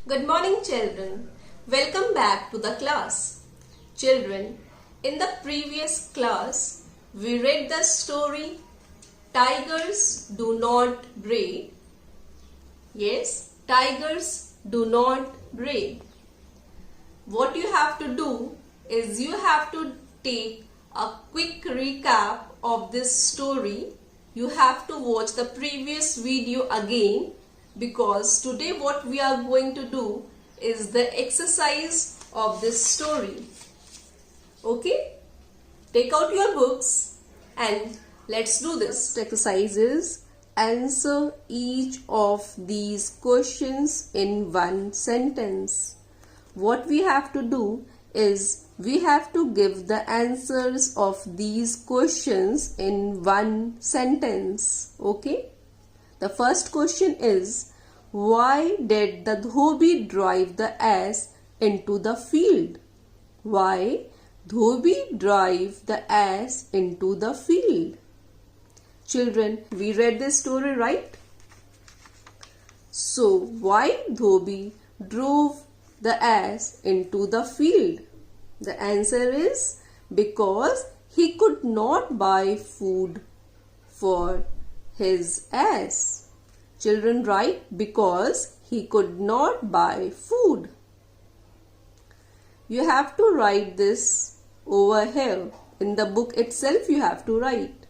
Good morning, children. Welcome back to the class. Children, in the previous class, we read the story Tigers Do Not Bray. Yes, tigers do not bray. What you have to do is you have to take a quick recap of this story. You have to watch the previous video again, because today what we are going to do is the exercise of this story. Okay? Take out your books and let's do this. Exercise is answer each of these questions in one sentence. What we have to do is we have to give the answers of these questions in one sentence. Okay? The first question is, why did the Dhobi drive the ass into the field? Why Dhobi drive the ass into the field? Children, we read this story, right? So, why Dhobi drove the ass into the field? The answer is because he could not buy food for his ass. Children, write because he could not buy food. You have to write this over here. In the book itself you have to write.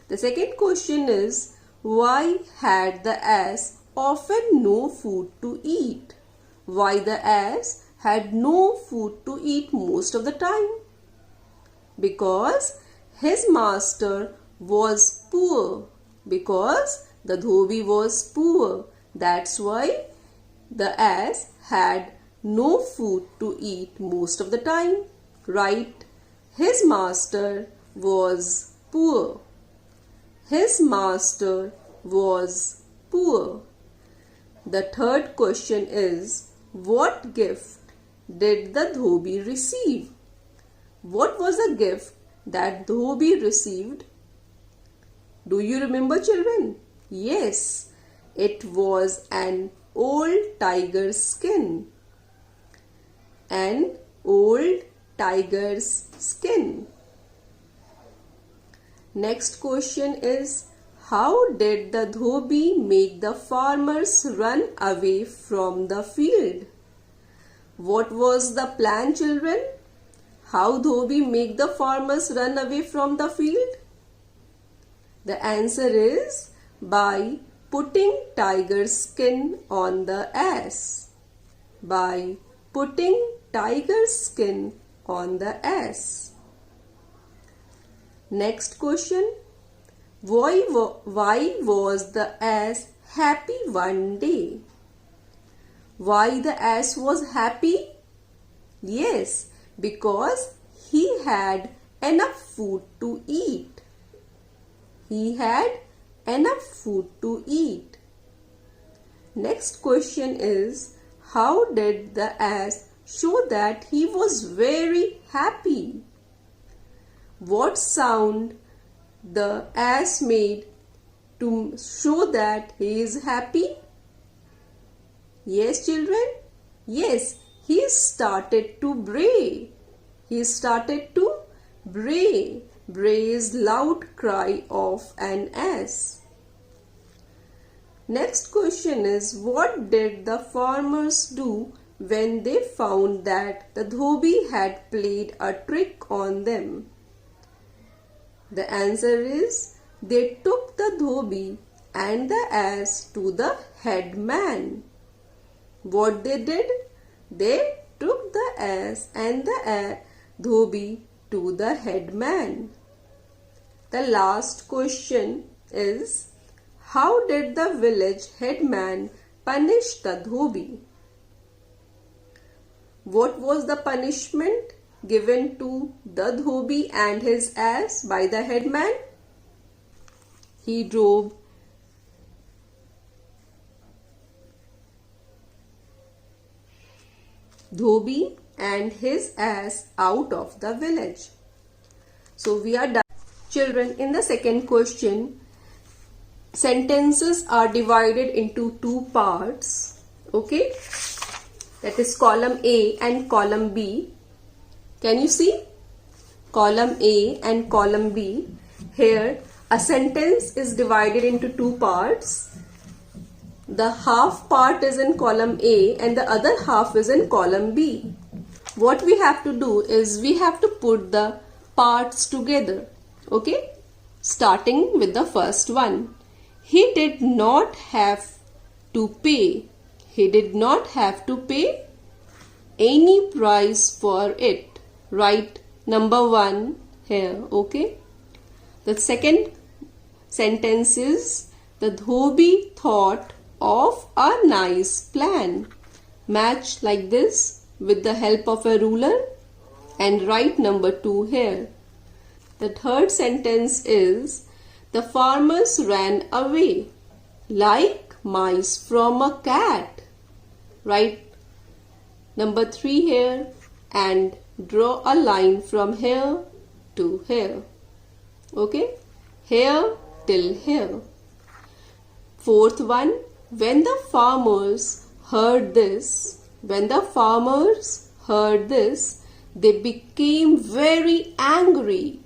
The second question is, why had the ass often no food to eat? Why the ass had no food to eat most of the time? Because his master was poor. Because the Dhobi was poor. That's why the ass had no food to eat most of the time. Right? His master was poor. His master was poor. The third question is, what gift did the Dhobi receive? What was the gift that Dhobi received? Do you remember, children? Yes, it was an old tiger's skin. An old tiger's skin. Next question is, how did the Dhobi make the farmers run away from the field? What was the plan, children? How Dhobi make the farmers run away from the field? The answer is by putting tiger's skin on the ass. By putting tiger's skin on the ass. Next question. Why was the ass happy one day? Why the ass was happy? Yes, because he had enough food to eat. He had enough food to eat. Next question is, how did the ass show that he was very happy? What sound the ass made to show that he is happy? Yes, children? Yes, he started to bray. He started to bray. Bray is loud cry of an ass. Next question is, what did the farmers do when they found that the Dhobi had played a trick on them? The answer is, they took the Dhobi and the ass to the headman. What they did? They took the ass and the Dhobi to the headman. The last question is, how did the village headman punish the Dhobi? What was the punishment given to the Dhobi and his ass by the headman? He drove Dhobi and his ass out of the village. So we are done. Children, in the second question, sentences are divided into two parts. Okay? that is column A and column B. Can you see? Column A and column B. Here a sentence is divided into two parts. The half part is in column A and the other half is in column B. What we have to do is we have to put the parts together. Okay? Starting with the first one. He did not have to pay. He did not have to pay any price for it. Write number 1 here. Okay? The second sentence is the dhobi thought of a nice plan. Match like this with the help of a ruler and write number 2 here. The third sentence is the farmers ran away like mice from a cat. Write number 3 here and draw a line from here to here. Okay? Here till here. Fourth one, when the farmers heard this, they became very angry.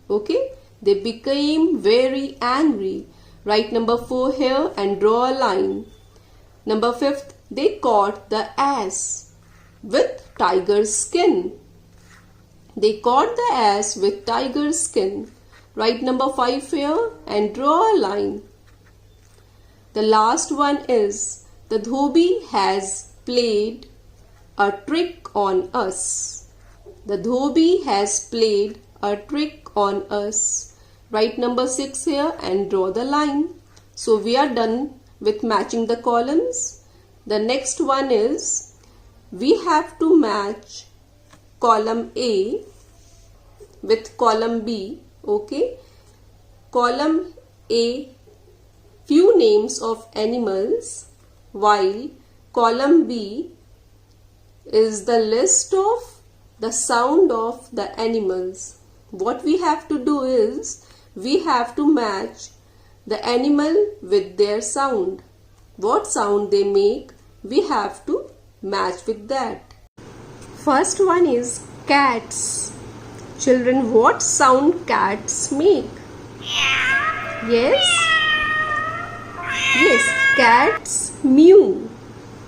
Okay? They became very angry. Write number 4 here and draw a line. Number 5th, they caught the ass with tiger's skin. They caught the ass with tiger's skin. Write number 5 here and draw a line. The last one is the dhobi has played a trick on us. The dhobi has played a trick on us. Write number 6 here and draw the line. So we are done with matching the columns. The next one is we have to match column A with column B. Okay? Column A, few names of animals, while column B is the list of the sound of the animals. What we have to do is we have to match the animal with their sound. What sound they make, we have to match with that. First one is cats. Children, what sound cats make? Yes? Yes, cats mew.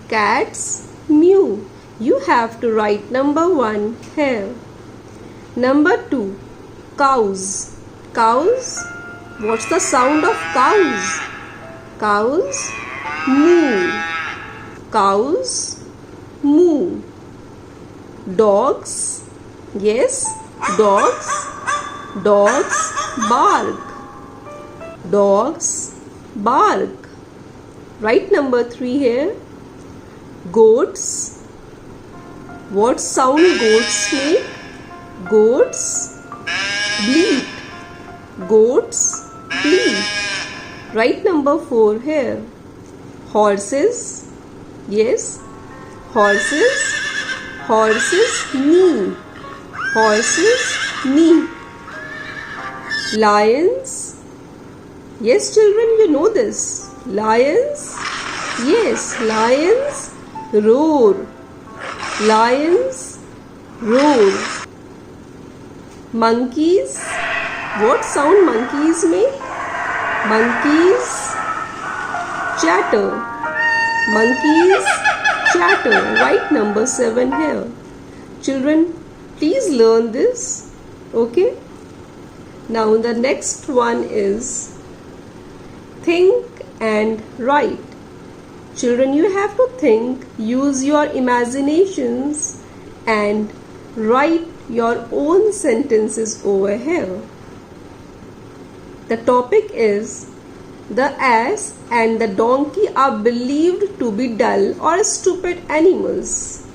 Cats mew. You have to write number 1 here. Number 2, cows. Cows, what's the sound of cows? Cows moo. Cows moo. Dogs, yes, dogs. Dogs bark. Dogs bark. Write number 3 here. Goats. What sound goats make? Goats bleat. Goats bleat. Write number 4 here. Horses. Yes. Horses. Horses neigh. Horses neigh. Lions. Yes, children, you know this. Lions. Yes, lions roar. Lions roar. Monkeys. What sound monkeys make? Monkeys chatter. Monkeys chatter. Write number 7 here. Children, please learn this. Okay? Now the next one is think and write. Children, you have to think, use your imaginations and write your own sentences over here. The topic is the ass and the donkey are believed to be dull or stupid animals.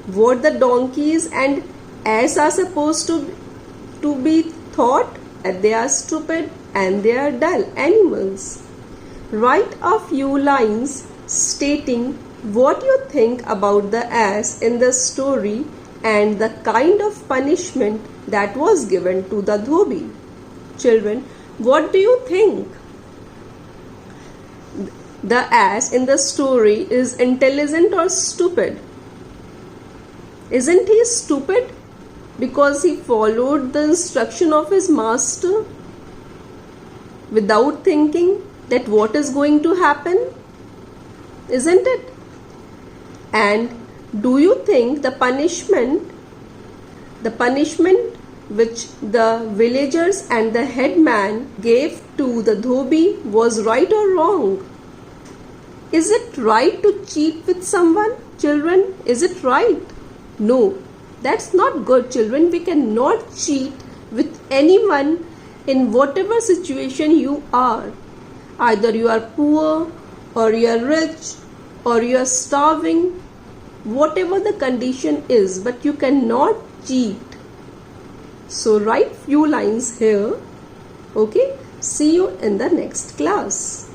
What the donkeys and ass are supposed to be thought that they are stupid and they are dull animals. Write a few lines stating what you think about the ass in the story and the kind of punishment that was given to the dhobi. Children, what do you think? the ass in the story is intelligent or stupid? Isn't he stupid because he followed the instruction of his master without thinking that what is going to happen? Isn't it? And do you think the punishment which the villagers and the headman gave to the dhobi was right or wrong? Is it right to cheat with someone, children? Is it right? No, that's not good, children. We cannot cheat with anyone in whatever situation you are. Either you are poor or you are rich or you are starving, whatever the condition is, but you cannot cheat. So write few lines here. Okay, see you in the next class.